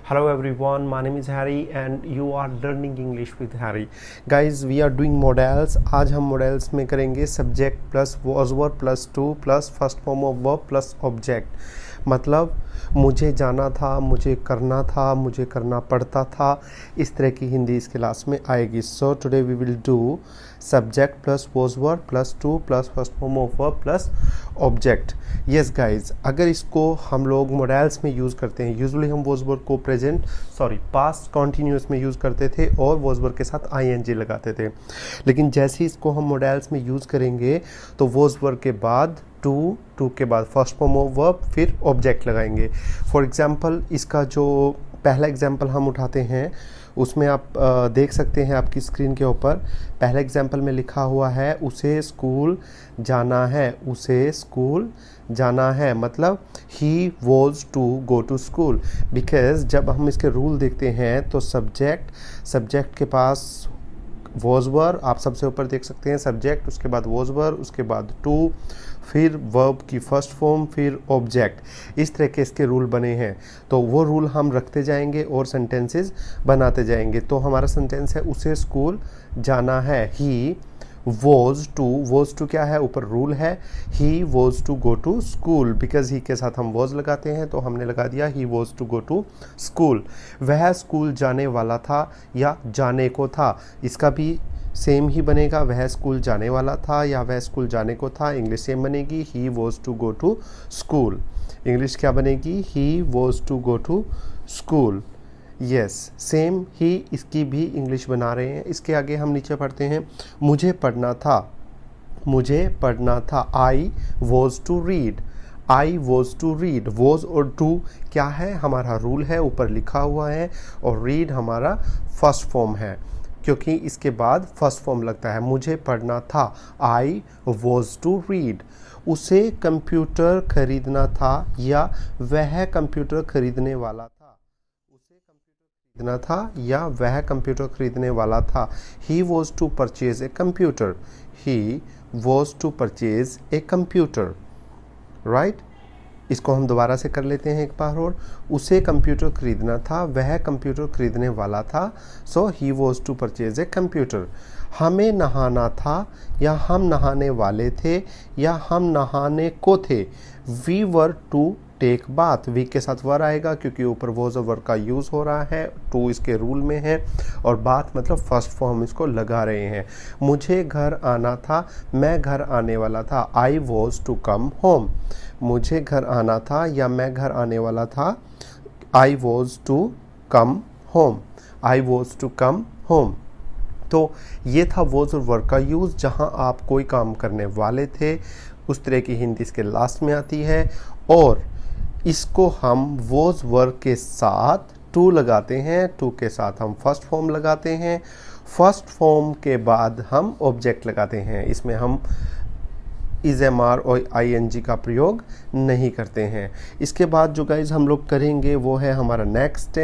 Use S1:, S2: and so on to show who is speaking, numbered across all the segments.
S1: Hello everyone, my name is Harry and you are learning English with Harry. Guys, we are doing models. आज हम models में करेंगे subject plus was verb plus to plus first form of verb plus object. मतलब मुझे जाना था, मुझे करना था, मुझे करना पड़ता था, इस तरह की हिंदी इस क्लास में आएगी. So today we will do subject plus was verb plus to plus first form of verb plus object. Yes guys, अगर इसको हम लोग मॉडल्स में यूज़ करते हैं, यूजुअली हम वॉज वर्ब को पास्ट कॉन्टीन्यूस में यूज़ करते थे और वॉज वर्ब के साथ आईएनजी लगाते थे. लेकिन जैसे ही इसको हम मॉडल्स में यूज़ करेंगे तो वॉज वर्ब के बाद टू के बाद फर्स्ट फॉर्म ऑफ वर्ब फिर ऑब्जेक्ट लगाएंगे. फॉर एग्जांपल, इसका जो पहला एग्जांपल हम उठाते हैं उसमें आप देख सकते हैं आपकी स्क्रीन के ऊपर. पहले एग्जांपल में लिखा हुआ है उसे स्कूल जाना है, उसे स्कूल जाना है, मतलब he was to go to school. Because जब हम इसके रूल देखते हैं तो सब्जेक्ट के पास वॉज वर्ब, आप सबसे ऊपर देख सकते हैं सब्जेक्ट, उसके बाद वॉज वर्ब, उसके बाद टू, फिर वर्ब की फर्स्ट फॉर्म, फिर ऑब्जेक्ट. इस तरह के इसके रूल बने हैं. तो वो रूल हम रखते जाएंगे और सेंटेंसेस बनाते जाएंगे. तो हमारा सेंटेंस है उसे स्कूल जाना है. ही वॉज टू क्या है, ऊपर रूल है, he was to go to school. Because he के साथ हम वॉज लगाते हैं तो हमने लगा दिया he was to go to school. वह स्कूल जाने वाला था या जाने को था, इसका भी सेम ही बनेगा. वह स्कूल जाने वाला था या वह स्कूल जाने को था, इंग्लिश सेम बनेगी. He was to go to school, English क्या बनेगी, he was to go to school. Yes, same ही इसकी भी इंग्लिश बना रहे हैं. इसके आगे हम नीचे पढ़ते हैं मुझे पढ़ना था, मुझे पढ़ना था. I was to read, I was to read. Was और टू क्या है, हमारा रूल है, ऊपर लिखा हुआ है, और रीड हमारा फर्स्ट फॉर्म है क्योंकि इसके बाद फर्स्ट फॉर्म लगता है. मुझे पढ़ना था, आई वॉज टू रीड. उसे कंप्यूटर खरीदना था या वह कंप्यूटर खरीदने वाला था, उसे कंप्यूटर खरीदना था या वह कंप्यूटर खरीदने वाला था. He was to purchase a computer, he was to purchase a computer. Right, इसको हम दोबारा से कर लेते हैं एक बार और. उसे कंप्यूटर खरीदना था, वह कंप्यूटर खरीदने वाला था. So he was to purchase a computer. हमें नहाना था या हम नहाने वाले थे या हम नहाने को थे. We were to take bath. We के साथ वर आएगा क्योंकि ऊपर वॉज और वर का यूज़ हो रहा है. टू इसके रूल में है और बाथ मतलब फर्स्ट फॉर्म इसको लगा रहे हैं. मुझे घर आना था, मैं घर आने वाला था. I was to come home. मुझे घर आना था या मैं घर आने वाला था. I was to come home, I was to come home. तो ये था वॉज और वर्ब का यूज़. जहाँ आप कोई काम करने वाले थे उस तरह की हिंदी इसके लास्ट में आती है. और इसको हम वॉज वर्ब के साथ टू लगाते हैं, टू के साथ हम फर्स्ट फॉर्म लगाते हैं, फर्स्ट फॉर्म के बाद हम ऑब्जेक्ट लगाते हैं. इसमें हम इज एम आर और आई एन जी का प्रयोग नहीं करते हैं. इसके बाद जो गाइज हम लोग करेंगे वो है हमारा नेक्स्ट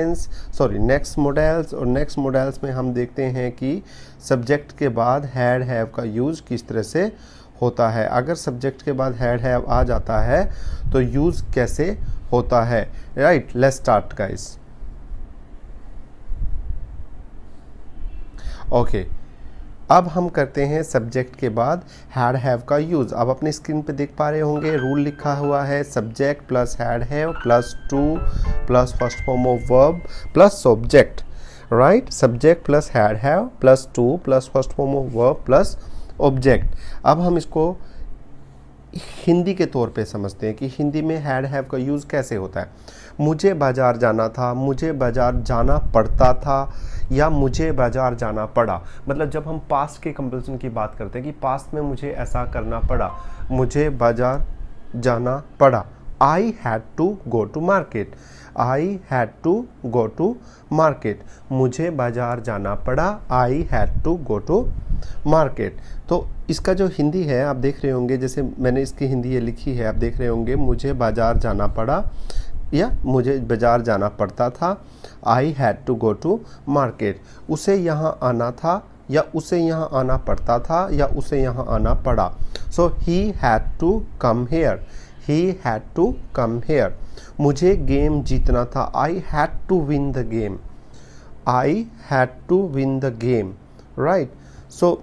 S1: मॉडल्स. और नेक्स्ट मॉडल्स में हम देखते हैं कि सब्जेक्ट के बाद हैड हैव का यूज़ किस तरह से होता है. अगर सब्जेक्ट के बाद हैड हैव आ जाता है तो यूज़ कैसे होता है. Right, let's start guys. Okay, अब हम करते हैं सब्जेक्ट के बाद हैड हैव का यूज़. अब अपनी स्क्रीन पे देख पा रहे होंगे रूल लिखा हुआ है subject plus had have plus to plus first form of verb plus object. Right, subject plus had have plus to plus first form of verb plus object. अब हम इसको हिंदी के तौर पे समझते हैं कि हिंदी में हैड हैव का यूज़ कैसे होता है. मुझे बाज़ार जाना था, मुझे बाज़ार जाना पड़ता था या मुझे बाज़ार जाना पड़ा. मतलब जब हम पास्ट के कंपल्सन की बात करते हैं कि पास्ट में मुझे ऐसा करना पड़ा, मुझे बाज़ार जाना पड़ा. I had to go to market, I had to go to market. मुझे बाज़ार जाना पड़ा, I had to go to market. तो इसका जो हिंदी है आप देख रहे होंगे, जैसे मैंने इसकी हिंदी ये लिखी है, आप देख रहे होंगे मुझे बाज़ार जाना पड़ा या मुझे बाज़ार जाना पड़ता था. I had to go to market. उसे यहाँ आना था या उसे यहाँ आना पड़ता था या उसे यहाँ आना पड़ा. So he had to come here, he had to come here. मुझे गेम जीतना था, I had to win the game. I had to win the game, right? So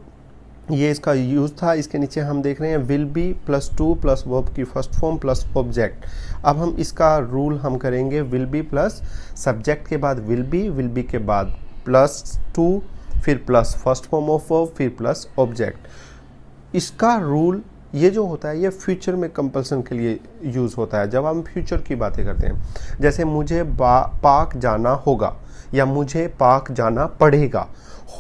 S1: ये इसका यूज था। इसके नीचे हम देख रहे हैं will be plus to plus verb की फर्स्ट फॉर्म प्लस ऑब्जेक्ट। अब हम इसका रूल हम करेंगे विल बी प्लस सब्जेक्ट के बाद विल बी के बाद प्लस टू, फिर plus first form of verb, फिर प्लस ऑब्जेक्ट। इसका रूल ये जो होता है ये फ्यूचर में कंपल्सन के लिए यूज़ होता है जब हम फ्यूचर की बातें करते हैं। जैसे मुझे पार्क जाना होगा या मुझे पार्क जाना पड़ेगा।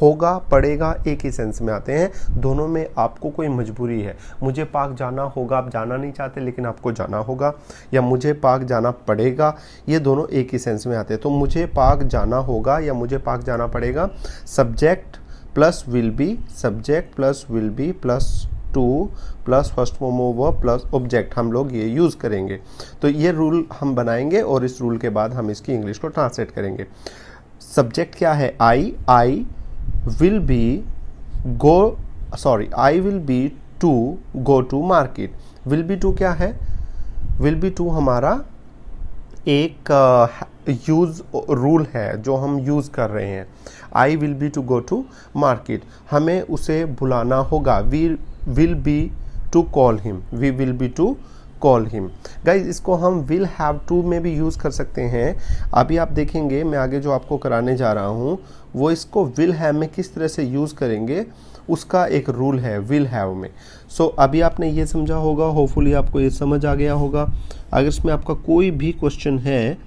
S1: होगा पड़ेगा एक ही सेंस में आते हैं, दोनों में आपको कोई मजबूरी है। मुझे पार्क जाना होगा, आप जाना नहीं चाहते लेकिन आपको जाना होगा, या मुझे पार्क जाना पड़ेगा, ये दोनों एक ही सेंस में आते हैं। तो मुझे पार्क जाना होगा या मुझे पार्क जाना पड़ेगा, subject plus will be, subject plus will be plus to plus first form of verb plus object, हम लोग ये यूज़ करेंगे। तो ये रूल हम बनाएंगे और इस रूल के बाद हम इसकी इंग्लिश को ट्रांसलेट करेंगे। सब्जेक्ट क्या है, आई will be to go to market। will be to क्या है, will be to हमारा एक यूज रूल है जो हम यूज़ कर रहे हैं। I will be to go to market, हमें उसे बुलाना होगा। we will be to call him, we will be to call him. Guys इसको हम विल हैव टू में भी यूज़ कर सकते हैं। अभी आप देखेंगे मैं आगे जो आपको कराने जा रहा हूँ वो इसको विल हैव में किस तरह से यूज़ करेंगे उसका एक रूल है विल हैव में। सो अभी आपने ये समझा होगा, होपफुली आपको ये समझ आ गया होगा। अगर इसमें आपका कोई भी क्वेश्चन है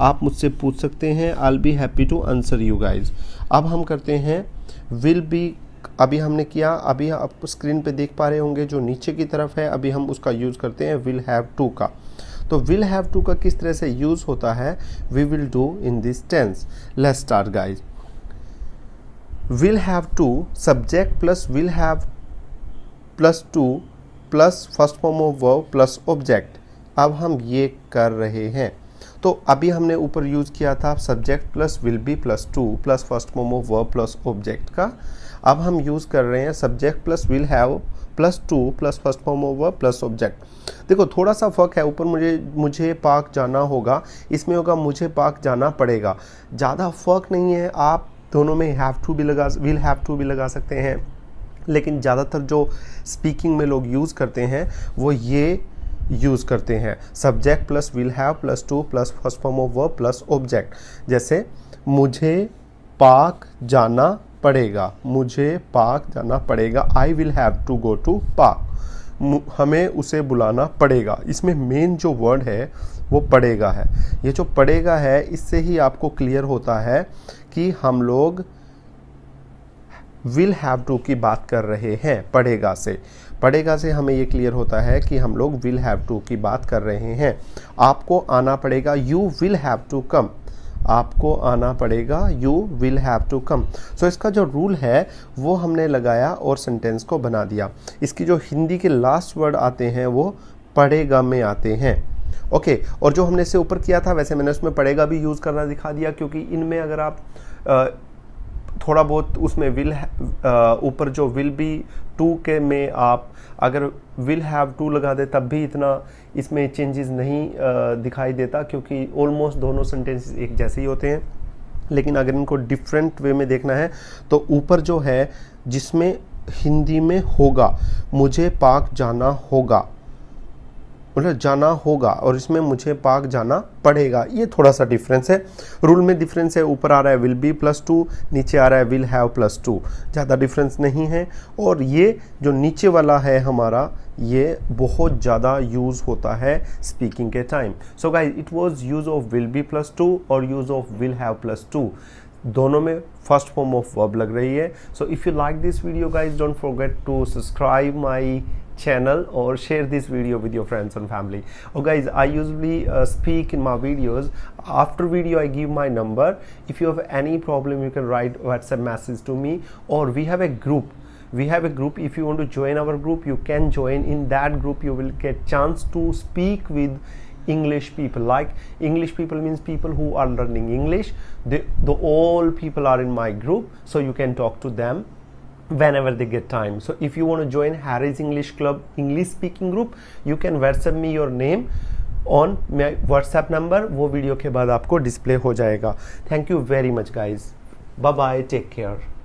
S1: आप मुझसे पूछ सकते हैं, I will be happy to answer you guys. अब हम करते हैं विल बी, अभी हमने किया, अभी आप स्क्रीन पे देख पा रहे होंगे जो नीचे की तरफ है, अभी हम उसका यूज़ करते हैं विल हैव टू का। तो विल हैव टू का किस तरह से यूज़ होता है, we will do in this tense. Let's start guys. Will have to, subject plus will have plus to plus first form of verb plus object. अब हम ये कर रहे हैं। तो अभी हमने ऊपर यूज़ किया था subject plus will be plus to plus first form of verb plus object का। अब हम यूज़ कर रहे हैं subject plus will have plus to plus first form of verb plus object. देखो थोड़ा सा फ़र्क है, ऊपर मुझे पार्क जाना होगा, इसमें होगा मुझे पार्क जाना पड़ेगा। ज़्यादा फर्क नहीं है, आप दोनों में हैव टू भी लगा, विल हैव टू भी लगा सकते हैं, लेकिन ज़्यादातर जो स्पीकिंग में लोग यूज़ करते हैं वो ये यूज़ करते हैं subject plus will have plus to plus first form of verb plus object. जैसे मुझे पार्क जाना पड़ेगा, मुझे पार्क जाना पड़ेगा, I will have to go to park, हमें उसे बुलाना पड़ेगा। इसमें मेन जो वर्ड है वो पड़ेगा है। ये जो पड़ेगा है इससे ही आपको क्लियर होता है कि हम लोग विल हैव टू की बात कर रहे हैं। पड़ेगा से हमें ये क्लियर होता है कि हम लोग विल हैव टू की बात कर रहे हैं। आपको आना पड़ेगा, you will have to come, आपको आना पड़ेगा, you will have to come. So इसका जो रूल है वो हमने लगाया और सेंटेंस को बना दिया। इसकी जो हिंदी के लास्ट वर्ड आते हैं वो पड़ेगा में आते हैं। ओके, और जो हमने इससे ऊपर किया था वैसे मैंने उसमें पड़ेगा भी यूज़ करना दिखा दिया, क्योंकि इनमें अगर आप थोड़ा बहुत उसमें विल ऊपर जो विल बी टू के में आप अगर विल हैव टू लगा दे तब भी इतना इसमें चेंजेस नहीं दिखाई देता, क्योंकि ऑलमोस्ट दोनों सेंटेंसेस एक जैसे ही होते हैं। लेकिन अगर इनको डिफरेंट वे में देखना है तो ऊपर जो है जिसमें हिंदी में होगा, मुझे पार्क जाना होगा, मतलब जाना होगा, और इसमें मुझे पार्क जाना पड़ेगा, ये थोड़ा सा डिफरेंस है। रूल में डिफरेंस है, ऊपर आ रहा है विल बी प्लस टू, नीचे आ रहा है विल हैव प्लस टू, ज़्यादा डिफरेंस नहीं है। और ये जो नीचे वाला है हमारा ये बहुत ज़्यादा यूज़ होता है स्पीकिंग के time. So guys it was use of will be plus to और use of will have plus to, दोनों में फर्स्ट फॉर्म ऑफ वर्ब लग रही है। So if you like this video guys don't forget to subscribe my channel or share this video with your friends and family. Oh guys, I usually speak in my videos. After video I give my number. If you have any problem you can write WhatsApp message to me, or we have a group. If you want to join our group you can join. In that group you will get chance to speak with English people. Like English people means people who are learning English. The all people are in my group, so you can talk to them whenever they get time. So if you want to join Harry's English Club English speaking group, you can WhatsApp me your name on my WhatsApp number. वो video के बाद आपको display हो जाएगा. Thank you very much guys. Bye bye, take care.